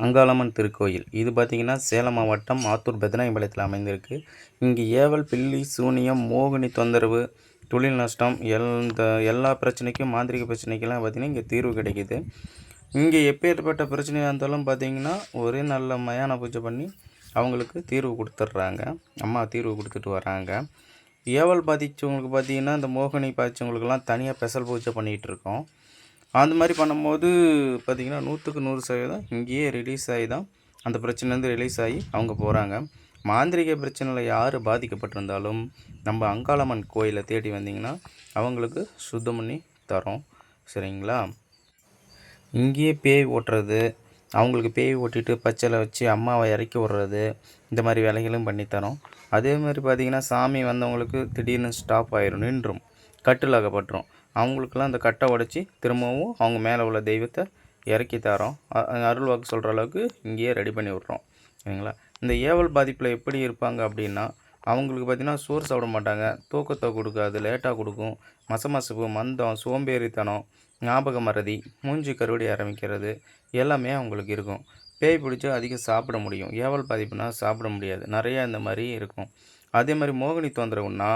அங்காளம்மன் திருக்கோயில். இது பார்த்திங்கன்னா சேலம் மாவட்டம் ஆத்தூர் பெத்தநாயகம்பாளையத்தில் அமைந்திருக்கு. இங்கே ஏவல், பில்லி, சூனியம், மோகினி தொந்தரவு, தொழில் நஷ்டம், எல்லா பிரச்சனைக்கும், மாந்திரிக பிரச்சனைக்கெல்லாம் பார்த்திங்கன்னா இங்கே தீர்வு கிடைக்கிது. இங்கே எப்பேற்பட்ட பிரச்சனையாக இருந்தாலும் பார்த்திங்கன்னா ஒரே நல்ல மயான பூஜை பண்ணி அவங்களுக்கு தீர்வு கொடுத்துட்றாங்க. அம்மா தீர்வு கொடுத்துட்டு வராங்க. ஏவல் பாதித்தவங்களுக்கு பார்த்திங்கன்னா இந்த மோகினி பாதித்தவங்களுக்கெல்லாம் தனியாக ஸ்பெஷல் பூஜை பண்ணிகிட்ருக்கோம். அந்த மாதிரி பண்ணும்போது பார்த்திங்கன்னா 100க்கு 100% இங்கேயே ரிலீஸ் ஆகி தான் அந்த பிரச்சனைலேருந்து ரிலீஸ் ஆகி அவங்க போகிறாங்க. மாந்திரிக பிரச்சனையில் யார் பாதிக்கப்பட்டிருந்தாலும் நம்ம அங்காளம்மன் கோயிலை தேடி வந்திங்கன்னா அவங்களுக்கு சுத்தம் பண்ணி தரோம். சரிங்களா? இங்கேயே பேய் ஓட்டுறது, அவங்களுக்கு பேய் ஓட்டிட்டு பச்சையில் வச்சு அம்மாவை இறக்கி விட்றது, இந்த மாதிரி வேலைகளும் பண்ணித்தரோம். அதே மாதிரி பார்த்திங்கன்னா சாமி வந்தவங்களுக்கு திடீர்னு ஸ்டாப் ஆயிரும், நின்றும், கட்டில் அகப்பட்டுரும். அவங்களுக்கெல்லாம் அந்த கட்டை உடச்சி திரும்பவும் அவங்க மேலே உள்ள தெய்வத்தை இறக்கி தரோம். அருள் வாக்கு சொல்கிற அளவுக்கு இங்கேயே ரெடி பண்ணி விட்றோம். சரிங்களா? இந்த ஏவல் பாதிப்பில் எப்படி இருப்பாங்க அப்படின்னா, அவங்களுக்கு பார்த்திங்கன்னா சோறு சாப்பிட மாட்டாங்க, தூக்கத்தை கொடுக்காது, லேட்டாக கொடுக்கும், மசமசப்பு, மந்தம், சோம்பேறித்தனம், ஞாபக மறதி, மூஞ்சி கருவடி ஆரம்பிக்கிறது எல்லாமே அவங்களுக்கு இருக்கும். பேய் பிடிச்சி அதிகம் சாப்பிட முடியும், ஏவல் பாதிப்புனா சாப்பிட முடியாது, நிறையா இந்த மாதிரி இருக்கும். அதே மாதிரி மோகினி தொந்தரவுன்னா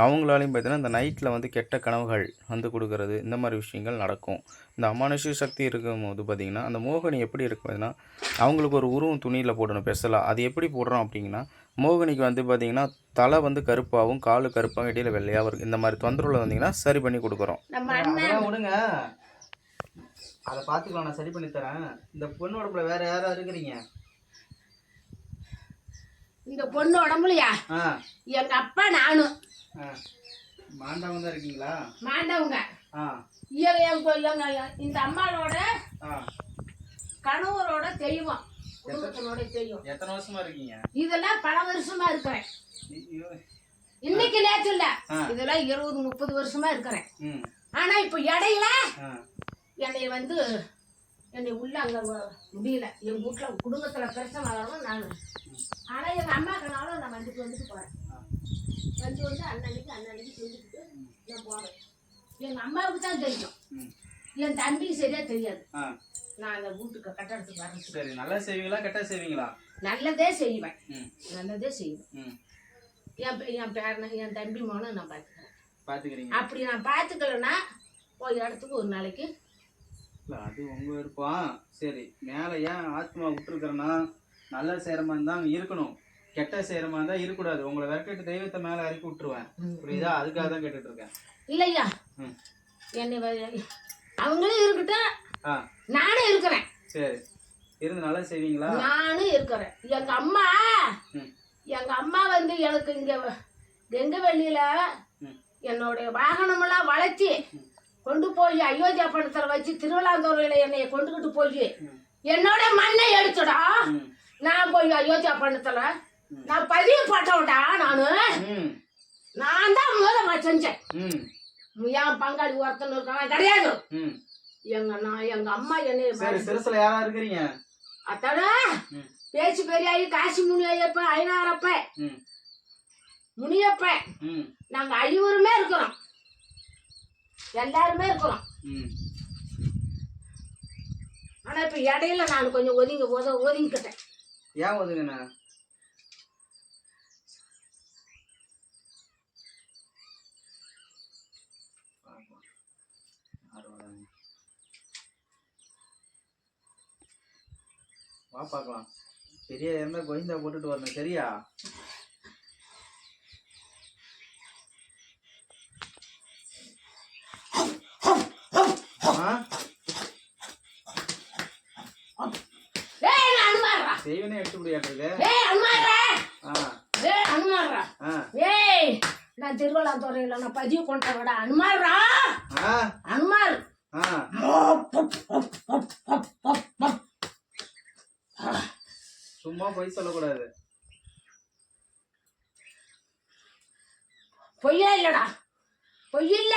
அவங்களாலையும் பார்த்தீங்கன்னா இந்த நைட்டில் கெட்ட கனவுகள் கொடுக்கறது, இந்த மாதிரி விஷயங்கள் நடக்கும். இந்த அமானுஷ்ய சக்தி இருக்கும்போது பார்த்திங்கன்னா அந்த மோகினி எப்படி இருக்கும் அப்படின்னா, அவங்களுக்கு ஒரு உருவம் துணியில் போடணும் ஸ்பெஷலாக. அது எப்படி போடுறோம் அப்படிங்கன்னா, மோகினிக்கு பார்த்திங்கன்னா தலை கருப்பாகவும் காலு கருப்பாகவும் இடையில வெள்ளையாகவும் இருக்குது. இந்த மாதிரி தொந்தரவில் வந்தீங்கன்னா சரி பண்ணி கொடுக்குறோம். விடுங்க, அதை பார்த்துக்கலாம், நான் சரி பண்ணி தரேன். இந்த பொண்ணு உடம்புல வேற யாராவது இருக்கிறீங்க? இந்த பொண்ணு உடம்புலையா எங்க அப்பா நானும் மாண்டவங்க தான் இருக்கீங்களா? மாண்டவங்க. இந்த அம்மாவோட கணவரோட தெய்வம், குடும்பத்தோட தெய்வம். எத்தனை வருஷமா இருக்கீங்க? இதெல்லாம் பல வருஷமா இருக்கிறேன். இன்னைக்கு நேற்று இல்ல, இதெல்லாம் 20-30 வருஷமா இருக்கிறேன். ஆனா இப்ப இடையில என்னை உள்ள அங்க முடியல. எங்க வீட்டுல குடும்பத்துல பிரச்சனை வரணும் நான். ஆனா எங்க அம்மாக்குனாலும் நான் வந்துட்டு போறேன். அன்னன்னைக்கு செஞ்சுக்கிட்டு நான் போவேன். எங்க அம்மாவுக்கு தான் தெரியும், என் தம்பிக்கு சரியா தெரியாது. நான் அந்த வீட்டுக்கு கட்டடத்துக்கு வரேன். சரி, நல்லா செய்வீங்களா கெட்ட செய்வீங்களா? நல்லதே செய்வேன், நல்லதே செய்வேன். என் பேரனை, என் தம்பி மோனை நான் பாத்துக்கிறேன். அப்படி நான் பாத்துக்கலன்னா போய் இடத்துக்கு ஒரு நாளைக்கு. அது உங்க விருப்பம். சரி, மேல ஏன் ஆத்மா விட்டுருக்கிறேன்னா நல்ல சேரமா தான் இருக்கணும், கெட்ட சேரமா இருந்தா இருக்கக்கூடாது. உங்களை விரட்டிட்டு தெய்வத்தை மேல இறக்கி விட்டுருவேன். புரியுதா? அதுக்காக தான் கேட்டுட்டு இருக்கேன். இல்லையா, என்னை அவங்களும் இருக்கட்டும், நானும் இருக்கிறேன். சரி, இருந்து நல்லா செய்வீங்களா? நானும் இருக்கிறேன். எங்க அம்மா எனக்கு இங்க எங்க வெளியில என்னுடைய வாகனமெல்லாம் வளைச்சி கொண்டு போய் அயோத்தியா படத்துல வச்சு திருவிழாந்தோரையில என்னைய கொண்டுகிட்டு போய் என்னோட மண்ணை எடுத்துடா. நான் போய் அயோத்தியா படத்துல நான் பதிவு போட்டவன்டா. நான் தான் மூலமா செஞ்சேன். என் பங்காளி ஒருத்தன் இருக்கான் கிடையாது. எங்க அம்மா என்ன சிறுசுல யாரா இருக்கிறீங்க? அத்தாட பேச்சு பெரியாயி, காசி முனியப்ப, ஐநாரப்ப, முனியப்ப, நாங்க ஐவருமே இருக்கிறோம், எல்லாருமே இருக்கிறோம். ஆனா இப்ப இடையில நான் கொஞ்சம் ஒதுங்கிக்கிட்டேன். ஏன் ஒதுங்கண்ணா? வா பார்க்கலாம். பெரிய இருந்தா கோவிந்தா போட்டுட்டு வரணும். சரியா? செய்வனே எடுத்து முடியாது. நான் திருவள்ளாந்துறையில நான் பதிவு கொண்ட விட அனுமாரா அனுமார் சும்மா பொய் சொல்லக்கூடாது. பொய்யா இல்லடா, பொய் இல்ல.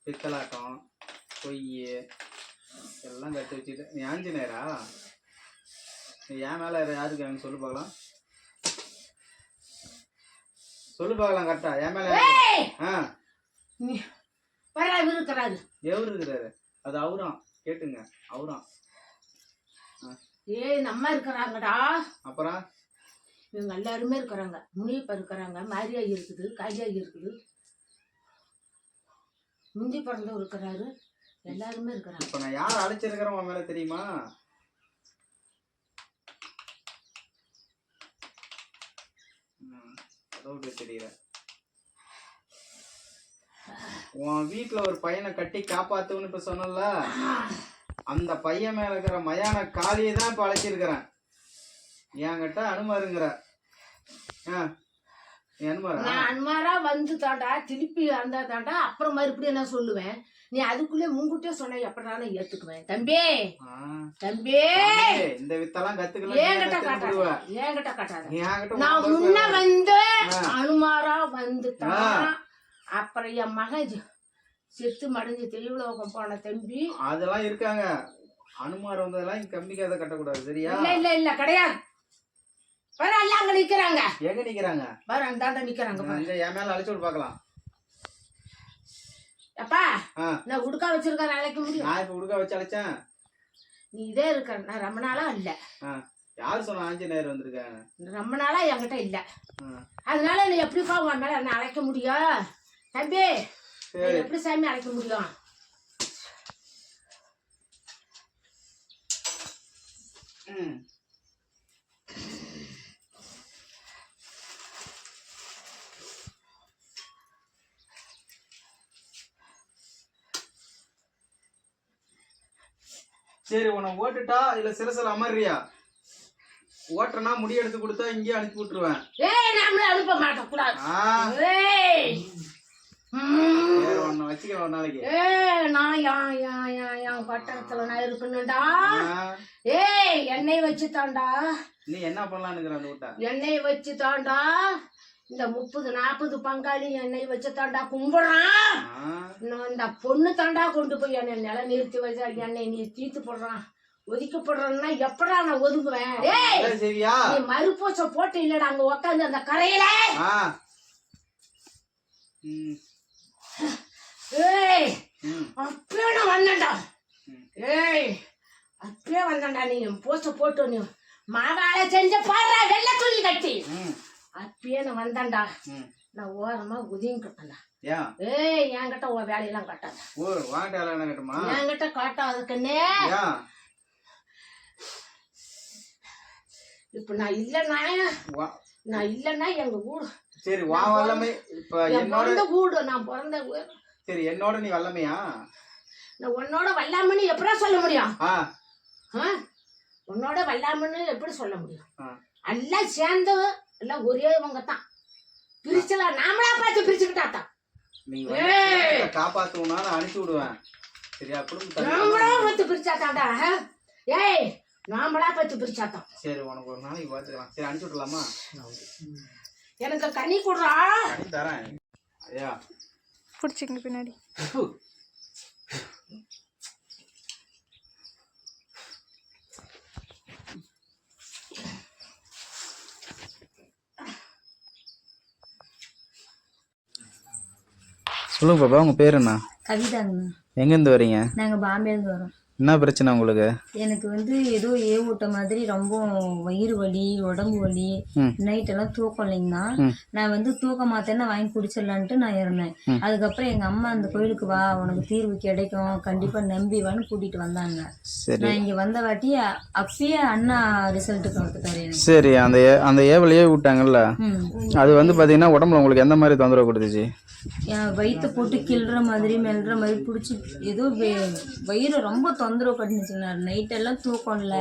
பித்தலாட்டம், பொய் எல்லாம் கற்று வச்சுட்டு. நீ ஆஞ்சநேயரா? என் மேல யாருக்கு எனக்கு சொல்லு பார்க்கலாம், சொல்லு பார்க்கலாம் கரெக்டா. என் மேல ஏய் ஆ வரா இருக்கிறாரு. எவரு இருக்கிறாரு? அது அவராம், கேட்டுங்க, அவராம். ஏய் நம்ம இருக்கிறாங்கடா. அப்புறம் இவங்க எல்லாருமே இருக்கிறாங்க. முனியப்ப இருக்கிறாங்க, மாரியா இருக்குது, காளியா இருக்குது, முந்தி பிறந்தவர் இருக்கிறாரு, எல்லாருமே இருக்கிறாங்க. இப்ப நான் யார் அழைச்சிருக்கிறேன் உன் மேல தெரியுமா? அதோட தெரியல. உன் வீட்டுல ஒரு பையனை கட்டி காப்பாத்துன்னு இப்ப சொன்னல, அந்த பையன் மேல இருக்கிற மயான காளியை தான் இப்ப அழைச்சிருக்கிறேன். என்கிட்ட அனுமாருங்கிற நான் அனுமாரா வந்து தாண்டா திருப்பி அந்த தாண்டா அப்புறம் மறுபடியும் என்ன சொல்லுவேன். நீ அதுக்குள்ளே முன்கூட்டியே சொன்ன எப்படா நான் ஏத்துக்குவேன். தம்பி தம்பி இந்த வித்தெல்லாம் கத்துக்கலாம். என்கிட்ட காட்டாத. நான் முன்ன வந்து அனுமாரா வந்துட்டான். அப்புறம் என் மகன் செத்து மடிஞ்சு தெய்வலோகம் போன தம்பி அதெல்லாம் இருக்காங்க. அனுமார் வந்ததெல்லாம் கம்பிக்காத கட்டக்கூடாது, சரியா? இல்ல இல்ல இல்ல கிடையாது. வர எல்லாம் அங்க நிக்கிறாங்க. எங்க நிக்கிறாங்க? வர அந்தாண்ட நிக்கிறாங்க. என் மேல அழைச்சு விட்டு பாக்கலாம். அப்பா நான் உடுக்கா வச்சிருக்கேன், அழைக்க முடியும்? நான் இப்ப உடுக்கா வச்சு அழைச்சேன். நீ இதே இருக்க. நான் ரொம்ப நாளா இல்ல. யாரு சொன்ன ஆஞ்சநேயர் வந்திருக்காங்க? ரொம்ப நாளா என்கிட்ட இல்ல. அதனால நீ எப்படிப்பா உன் மேல என்ன அழைக்க முடியும்? தம்பி எப்படி சாமி அழைக்க முடியும்? சரி, உன்னை ஓட்டுட்டா இல்ல சிரசில அமர்றியா? ஓட்டுறனா முடி எடுத்து கொடுத்தா இங்கே அனுப்பி விட்டுருவேன். ஏய் நாமளே அனுப்ப மாட்டோம் கூடாது. ஏய் வச்சுக்கிறேன் ஒரு நாளைக்கு. நான் என் பட்டணத்துல நான் இருக்கணும்டா. ஏய் எண்ணெய் வச்சு தாண்டா. நீ என்ன பண்ணலான்னு அந்த விட்டா? எண்ணெய் வச்சு தாண்டா இந்த 30-40 பங்காளி எண்ணெய் வச்சு தாண்டா கும்பிடுறான். இந்த பொண்ணு தாண்டா கொண்டு போய் என்னை நில நிறுத்தி வச்சா எண்ணெய் நீ தீத்து போடுறான், ஒதுக்கப்படுறன்னா எப்படா நான் ஒதுங்குவேன்? நீ மறுபூச போட்டு இல்லடா அங்க உக்காந்து அந்த கரையில. ஏய் அப்பயே நான் வந்தேன்டா. ஏய் அப்பயே வந்தேன்டா. நீ பூச போட்டு நீ மாவால செஞ்ச பாடுறா வெள்ளை துணி கட்டி. அப்பயே நான் வந்தேன்டா. நான் ஓரமா ஒதுங்கிட்டேன்டா. ஏய் என்கிட்ட உன் வேலையெல்லாம் காட்டாத. என்கிட்ட காட்டாதுக்குன்னே. இப்ப நான் இல்லன்னா எங்க ஊரு சரி வா வல்லமை. இப்ப என்னோட ஊடு நான் பிறந்த ஊர். சரி என்னோட நீ வல்லமையா? நான் உன்னோட வல்லாமன்னு எப்படா சொல்ல முடியும்? உன்னோட வல்லாமன்னு எப்படி சொல்ல முடியும்? எல்லாம் சேர்ந்து எல்லாம் ஒரேவங்க தான். பிரிச்சலாம் நாமளா பார்த்து பிரிச்சுக்கிட்டாத்தான். காப்பாத்துனா அனுப்பிச்சு விடுவேன், சரியா? நாமளா பார்த்து பிரிச்சாத்தாண்டா. ஏய் நாமளா பார்த்து பிரிச்சாத்தான். சரி உனக்கு ஒரு நாளைக்கு பார்த்துக்கலாம். சரி அனுப்பிச்சு விடலாமா? எனக்கு கண்ணி கொடுறா. தரேன். ஐயா பிடிச்சிங்க பின்னாடி. சொல்லுங்க பாப்பா, உங்க பேர் என்ன? கவிதாங்க. எங்கேருந்து வரீங்க? நாங்கள் பாம்பேலேருந்து வரோம். என்ன பிரச்சனை உங்களுக்கு? எனக்கு ஏதோ ஏவூட்ட மாதிரி ரொம்ப வயிறு வலி, உடம்பு வலி, நைட்டெல்லாம் தூக்கம் இல்லைங்கண்ணா. நான் தூக்க மாத்தேன்னா வாங்கி குடிச்சிடலான்ட்டு நான் இருந்தேன். அதுக்கப்புறம் எங்க அம்மா அந்த கோயிலுக்கு வா, உனக்கு தீர்வு கிடைக்கும், கண்டிப்பா நம்பி வான்னு கூட்டிட்டு வந்தாங்க. நான் இங்க வந்த வாட்டி அப்பயே அண்ணா ரிசல்ட்டுக்கு வந்துட்டாரு. சரி, அந்த ஏவலையே விட்டாங்கல்ல, அது பாத்தீங்கன்னா உடம்புல உங்களுக்கு எந்த மாதிரி தொந்தரவு கொடுத்துச்சு? என் வயிற்ற போட்டு கிள்ற மாதிரி மெல்ற மாதிரி பிடிச்சி ஏதோ வயிறு ரொம்ப தொந்தரவு பண்ணிச்சுங்க. நைட்டெல்லாம் தூக்கம் இல்லை,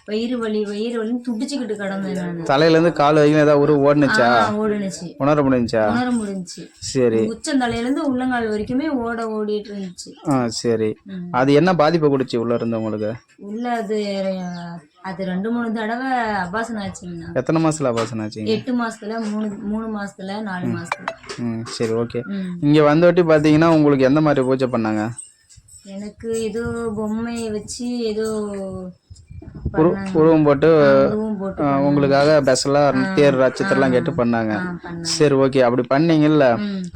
வயிறு வலின்னு துடிச்சுக்கிட்டு கிடந்தேன் நான். தலையில இருந்து கால் வரைக்கும் ஏதாவது ஓடுனுச்சா? ஓடுனுச்சு. உணர முடிஞ்சுச்சு. சரி, உச்சந்தலையில இருந்து உள்ளங்கால் வரைக்குமே ஓடிட்டு இருந்துச்சு. சரி, அது என்ன பாதிப்பு கொடுச்சு உள்ள இருந்தவங்களுக்கு? உள்ள அது 2-3 தடவை அபாசனம் ஆச்சுங்கண்ணா. எத்தனை மாசத்துல அபாசனம் ஆச்சு? 8 மாசத்துல, 3 மாசத்துல, 4 மாசத்துல. சரி, ஓகே. இங்க வந்தோட்டி பாத்தீங்கன்னா உங்களுக்கு எந்த மாதிரி பூஜை பண்ணாங்க? எனக்கு ஏதோ பொம்மையை வச்சு ஏதோ பண்ணாங்க. உருவம் போட்டு உருவம் போட்டு உங்களுக்காக ஸ்பெஷலாக தேர் நட்சத்திரம்லாம் கேட்டு பண்ணாங்க. பண்ணாங்க. சரி ஓகே. அப்படி பண்ணீங்கல்ல,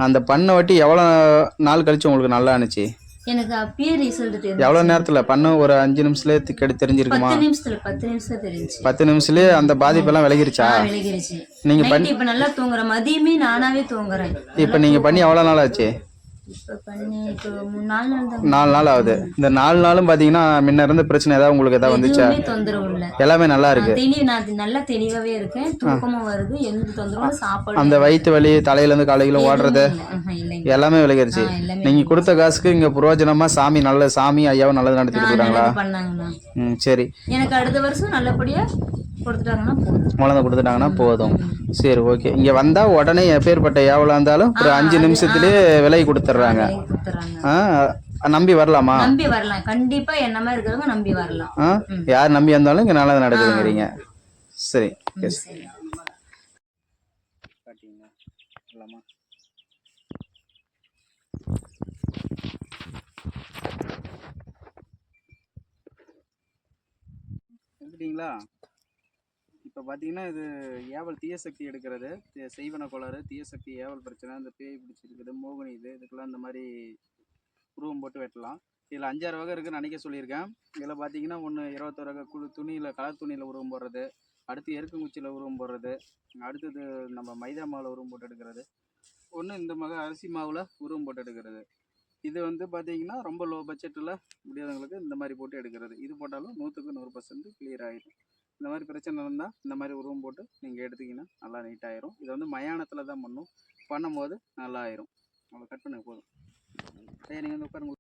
அந்த பண்ண வாட்டி எவ்வளோ நாள் கழிச்சு உங்களுக்கு நல்லா இருந்துச்சு? எனக்கு அப்பயே ரிசல்ட் தெரியும். எவ்வளோ நேரத்தில் பண்ண? ஒரு 5 நிமிஷத்துலேயே தெரிஞ்சிருக்குமா? 10 நிமிஷம் தெரிஞ்சு. 10 நிமிஷத்துலேயே அந்த பாதிப்பெல்லாம் விலகிருச்சா? விலகிருச்சு. நீங்கள் நைட்டு இப்ப நல்லா தூங்குறேன், மதியமே நானாவே தூங்குறேன். இப்போ நீங்கள் பண்ணி எவ்வளோ நாள் ஆச்சு? இப்ப பண்ணி இப்போ 3 நாள் தான். 4 நாள் ஆகுது. இந்த 4 நாளும் பார்த்தீங்கன்னா முன்ன இருந்த பிரச்சனை ஏதாவது உங்களுக்கு ஏதாவது வந்துச்சா? எதுவுமே தொந்தரவு இல்ல. எல்லாமே நல்லா இருக்கு. நான் நல்லா தெளிவாவே இருக்கேன், தூக்கமும் வருது, எந்த தொந்தரவும் சாப்பாடு அந்த வயிற்று வலி, தலையிலேருந்து காலையிலும் ஓடுறது இல்லைங்க. எல்லாமே விலகிருச்சு. நீங்க கொடுத்த காசுக்கு இங்க புரோஜனமா சாமி நல்ல சாமி ஐயாவும் நல்லது நடத்திட்டு இருக்காங்களா? பண்ணாங்கண்ணா. சரி. எனக்கு அடுத்த வருஷம் நல்லபடியா கொடுத்துட்டாங்கன்னா போதும். குழந்தை கொடுத்துட்டாங்கன்னா போதும். சரி ஓகே. இங்க வந்தா உடனே எப்பேற்பட்ட ஏவலா இருந்தாலும் ஒரு 5 நிமிஷத்துலயே விலை கொடுத்துட்றாங்க. நம்பி வரலாமா? நம்பி வரலாம், கண்டிப்பா என்ன மாதிரி இருக்கிறவங்க நம்பி வரலாம். யார் நம்பி வந்தாலும் இங்க நல்லது நடக்குதுங்கிறீங்க. சரி. எடுத்துட்டீங்களா? இப்போ பார்த்தீங்கன்னா இது ஏவல் தீய சக்தி எடுக்கிறது, செய்வன கோளாறு, தீய சக்தி, ஏவல் பிரச்சனை, இந்த பேய் பிடிச்சிருக்குது, மோகினி, இதுக்கெல்லாம் இந்த மாதிரி உருவம் போட்டு வெட்டலாம். இதில் 5-6 வகை இருக்குன்னு நினைக்க சொல்லியிருக்கேன். இதில் பார்த்தீங்கன்னா ஒன்று 21 வகை துணியில், கலர் துணியில் உருவம் போடுறது, அடுத்து எருக்கங்குச்சியில் உருவம் போடுறது, அடுத்தது நம்ம மைதா மாவில் உருவம் போட்டு எடுக்கிறது, ஒன்று இந்த அரிசி மாவில் உருவம் போட்டு எடுக்கிறது. இது வந்து பார்த்தீங்கன்னா ரொம்ப லோ பட்ஜெட்டில் முடியாதவங்களுக்கு இந்த மாதிரி போட்டு எடுக்கிறது. இது போட்டாலும் 100க்கு 100% கிளியர் ஆகிடும். இந்த மாதிரி பிரச்சனை இருந்தால் இந்த மாதிரி உருவம் போட்டு நீங்கள் எடுத்திங்கன்னா நல்லா நீட்டாகிடும். இதை வந்து மயானத்தில் தான் பண்ணும்போது நல்லா ஆயிரும். அவ்வளோ கட் பண்ண போதும். சரி, நீங்கள் வந்து உட்காருங்க.